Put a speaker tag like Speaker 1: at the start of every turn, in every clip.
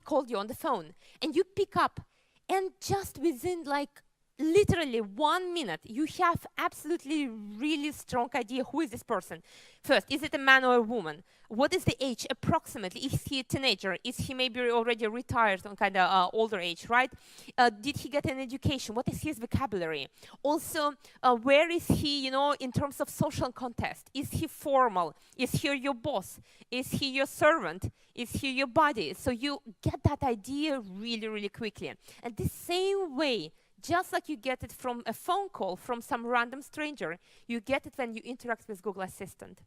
Speaker 1: called you on the phone, and you pick up, and just within like literally 1 minute, you have absolutely really strong idea who is this person. First, is it a man or a woman? What is the age approximately? Is he a teenager? Is he maybe already retired on kind of older age, right? Did he get an education? What is his vocabulary? Also, where is he, you know, in terms of social context? Is he formal? Is he your boss? Is he your servant? Is he your buddy? So you get that idea really, really quickly. And the same way, just like you get it from a phone call from some random stranger, you get it when you interact with Google Assistant.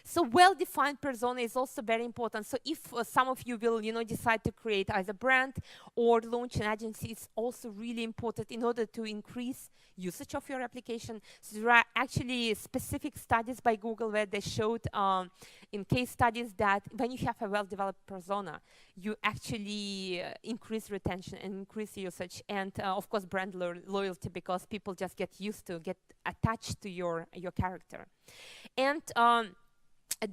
Speaker 1: So well-defined persona is also very important. So if some of you will, you know, decide to create either brand or launch an agency, it's also really important in order to increase usage of your application. So there are actually specific studies by Google where they showed in case studies that when you have a well-developed persona, you actually increase retention and increase usage, and of course brand loyalty, because people just get used to, get attached to your character. And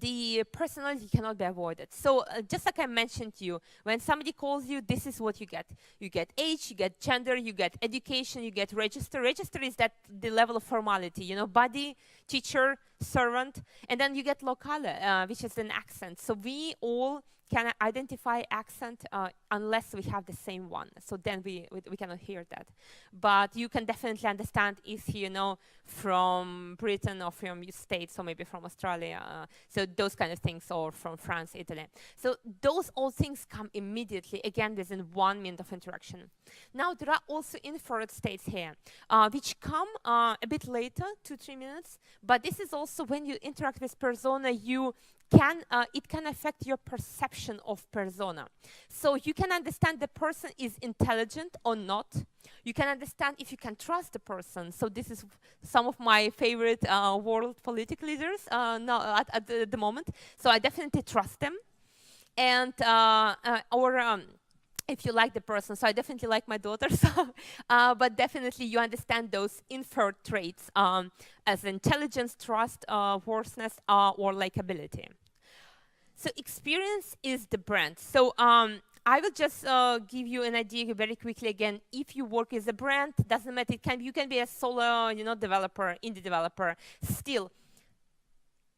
Speaker 1: the personality cannot be avoided. So just like I mentioned to you, when somebody calls you, this is what you get. You get age, you get gender, you get education, you get register. Register is that the level of formality, you know, buddy, teacher, servant, and then you get locale, which is an accent. So we all can identify accent unless we have the same one. So then we cannot hear that. But you can definitely understand, is he, you know, from Britain or from States or maybe from Australia. So those kind of things, or from France, Italy. So those all things come immediately, again, within 1 minute of interaction. Now there are also infrared states here, which come a bit later, 2-3 minutes. But this is also when you interact with persona, you can it can affect your perception of persona. So you can understand the person is intelligent or not. You can understand if you can trust the person. So this is some of my favorite world political leaders now at the moment. So I definitely trust them. And if you like the person, so I definitely like my daughter, so, but definitely you understand those inferred traits as intelligence, trust, worthiness, or likability. So experience is the brand. So I will just give you an idea very quickly again. If you work as a brand, doesn't matter, you can be a solo, you know, developer, indie developer. Still,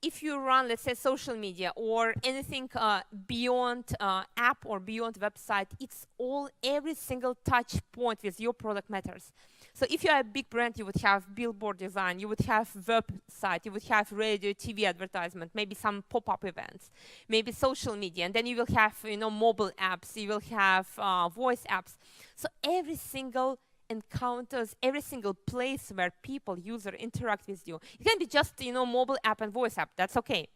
Speaker 1: if you run, let's say, social media or anything beyond app or beyond website, it's all, every single touch point with your product matters. So if you're a big brand, you would have billboard design, you would have website, you would have radio, TV advertisement, maybe some pop-up events, maybe social media, and then you will have, you know, mobile apps, you will have voice apps. So every single encounters, every single place where people, user interact with you. It can be just, you know, mobile app and voice app, that's okay.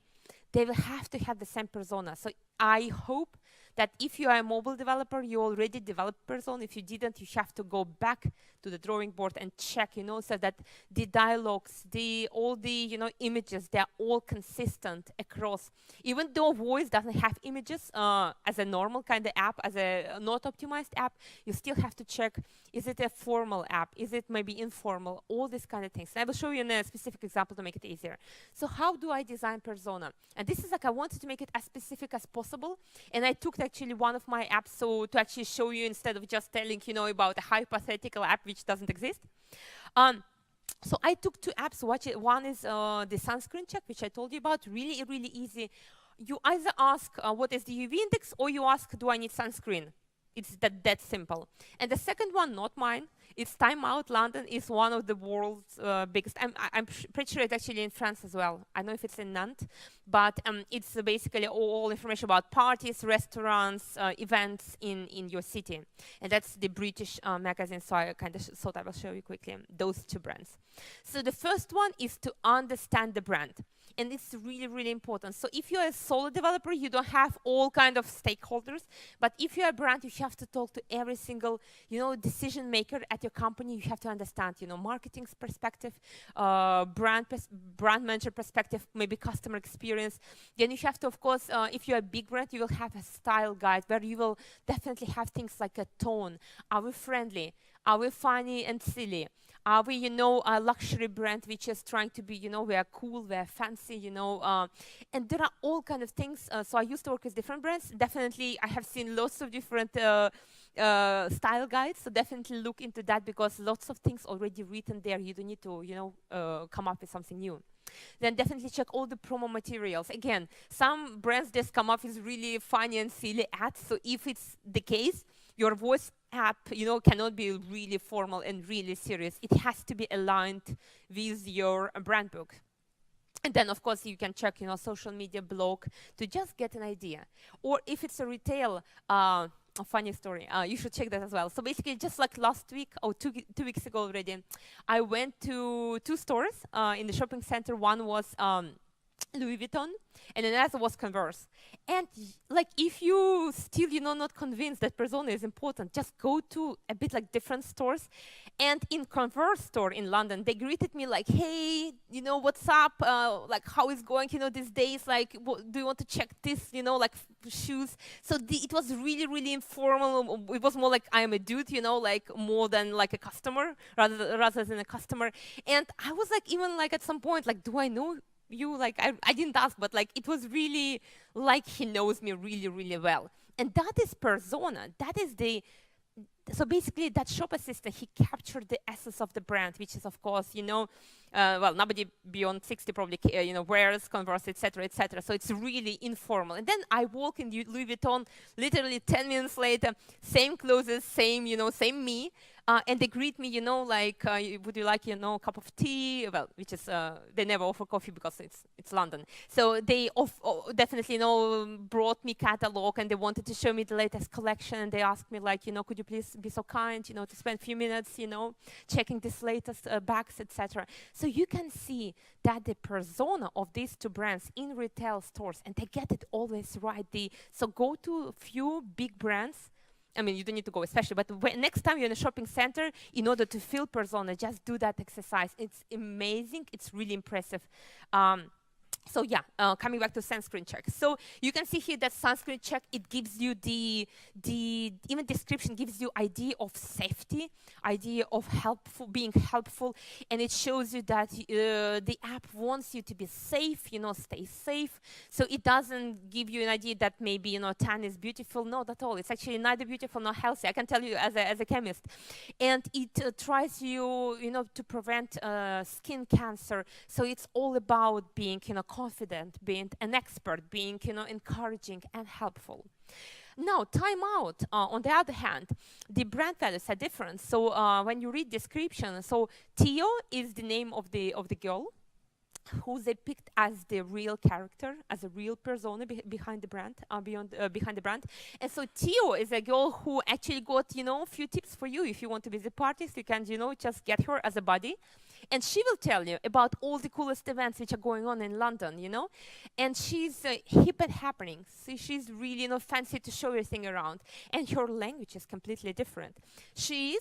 Speaker 1: They will have to have the same persona. So I hope that if you are a mobile developer, you already developed persona. If you didn't, you have to go back to the drawing board and check, you know, so that the dialogues, all the, you know, images, they're all consistent across. Even though voice doesn't have images as a normal kind of app, as a not optimized app, you still have to check, is it a formal app? Is it maybe informal? All these kind of things. And I will show you in a specific example to make it easier. So how do I design persona? And this is like, I wanted to make it as specific as possible. And I took actually one of my apps so to actually show you, instead of just telling, you know, about a hypothetical app which doesn't exist. So I took two apps. One is the sunscreen check, which I told you about, really, really easy. You either ask what is the UV index, or you ask, do I need sunscreen? It's that simple. And the second one, not mine, it's Time Out London, is one of the world's biggest. I'm pretty sure it's actually in France as well. I don't know if it's in Nantes, but it's basically all information about parties, restaurants, events in your city. And that's the British magazine, so I kind of thought I will show you quickly those two brands. So the first one is to understand the brand. And it's really, really important. So if you're a solo developer, you don't have all kind of stakeholders. But if you're a brand, you have to talk to every single, you know, decision maker at your company. You have to understand, you know, marketing's perspective, brand manager perspective, maybe customer experience. Then you have to, of course, if you're a big brand, you will have a style guide where you will definitely have things like a tone. Are we friendly? Are we funny and silly? Are we, you know, a luxury brand which is trying to be, you know, we are cool, we are fancy, fancy, you know, and there are all kind of things. So I used to work with different brands. Definitely, I have seen lots of different style guides, so definitely look into that, because lots of things already written there. You don't need to, you know, come up with something new. Then definitely check all the promo materials. Again, some brands just come up with really funny and silly ads. So if it's the case, your voice app, you know, cannot be really formal and really serious. It has to be aligned with your brand book. And then, of course, you can check, you know, social media blog to just get an idea. Or if it's a retail, a funny story, you should check that as well. So basically, just like last week, or two weeks ago already, I went to 2 stores in the shopping center. One was Louis Vuitton, and another was Converse. And like, if you still, you know, not convinced that persona is important, just go to a bit like different stores. And in Converse store in London, they greeted me like, hey, you know, what's up? Like, how is going, you know, these days? Like, do you want to check this, you know, like shoes? So it was really, really informal. It was more like I am a dude, you know, like more than like a customer, rather than a customer. And I was like, even like at some point, like, do I know you? Like, I didn't ask, but like, it was really like he knows me really, really well. And that is persona. That is so basically, that shop assistant, he captured the essence of the brand, which is, of course, you know, well, nobody beyond 60 probably, you know, wears Converse, etc., etc. So it's really informal. And then I walk in Louis Vuitton, literally 10 minutes later, same clothes, same, you know, same me. And they greet me, you know, like, would you like, you know, a cup of tea? Well, which is, they never offer coffee because it's London. So they definitely, you know, brought me catalog, and they wanted to show me the latest collection. And they asked me, like, you know, could you please be so kind, you know, to spend a few minutes, you know, checking this latest bags, etc. So you can see that the persona of these 2 brands in retail stores, and they get it always right. So go to a few big brands. I mean, you don't need to go especially, but next time you're in a shopping center, in order to feel persona, just do that exercise. It's amazing. It's really impressive. So yeah, coming back to sunscreen check. So you can see here that sunscreen check, it gives you the even description gives you idea of safety, idea of being helpful, and it shows you that the app wants you to be safe, you know, stay safe. So it doesn't give you an idea that maybe, you know, tan is beautiful. Not at all. It's actually neither beautiful nor healthy. I can tell you as a chemist. And it tries you know, to prevent skin cancer. So it's all about being, you know, confident, being an expert, being, you know, encouraging and helpful. Now, time out. On the other hand, the brand values are different. So when you read description, so Tio is the name of the girl who they picked as the real character, as a real persona behind the brand, behind the brand. And so Tio is a girl who actually got, you know, a few tips for you. If you want to visit parties, you can, you know, just get her as a buddy. And she will tell you about all the coolest events which are going on in London, you know. And she's hip at happenings. So she's really, you know, fancy to show everything around. And her language is completely different. She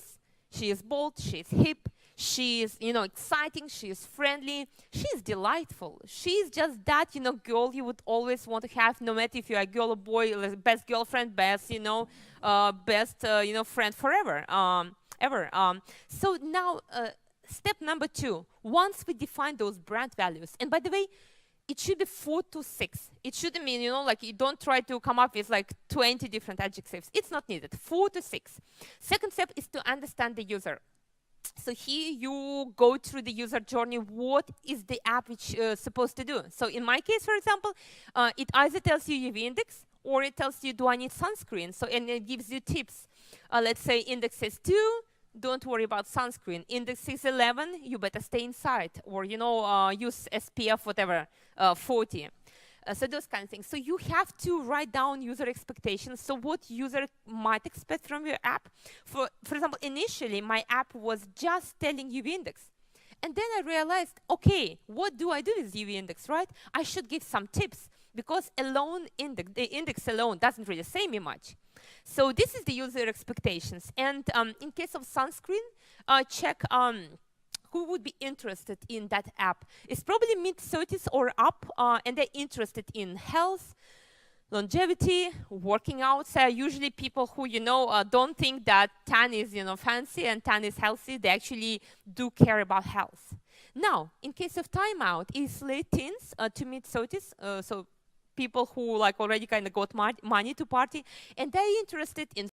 Speaker 1: is bold, she's hip, she's, you know, exciting, she's friendly, she's delightful. She's just that, you know, girl you would always want to have, no matter if you're a girl or boy, best girlfriend, best, you know, you know, friend forever, ever. So now, step number 2, once we define those brand values, and by the way, it should be 4 to 6. It shouldn't mean, you know, like you don't try to come up with like 20 different adjectives. It's not needed. 4 to 6. Second step is to understand the user. So here you go through the user journey. What is the app which supposed to do? So in my case, for example, it either tells you UV index, or it tells you, do I need sunscreen? So, and it gives you tips. Let's say index is 2. Don't worry about sunscreen. Index is 11, you better stay inside. Or, you know, use SPF, whatever, 40. So those kind of things. So you have to write down user expectations. So what user might expect from your app. For example, initially, my app was just telling UV index. And then I realized, okay, what do I do with UV index, right? I should give some tips, because the index alone doesn't really say me much. So this is the user expectations. And in case of sunscreen, check who would be interested in that app. It's probably mid-30s or up, and they're interested in health, longevity, working out. So usually people who, you know, don't think that tan is, you know, fancy and tan is healthy. They actually do care about health. Now, in case of timeout, is late teens to mid 30s, so people who like already kind of got money to party, and they're interested in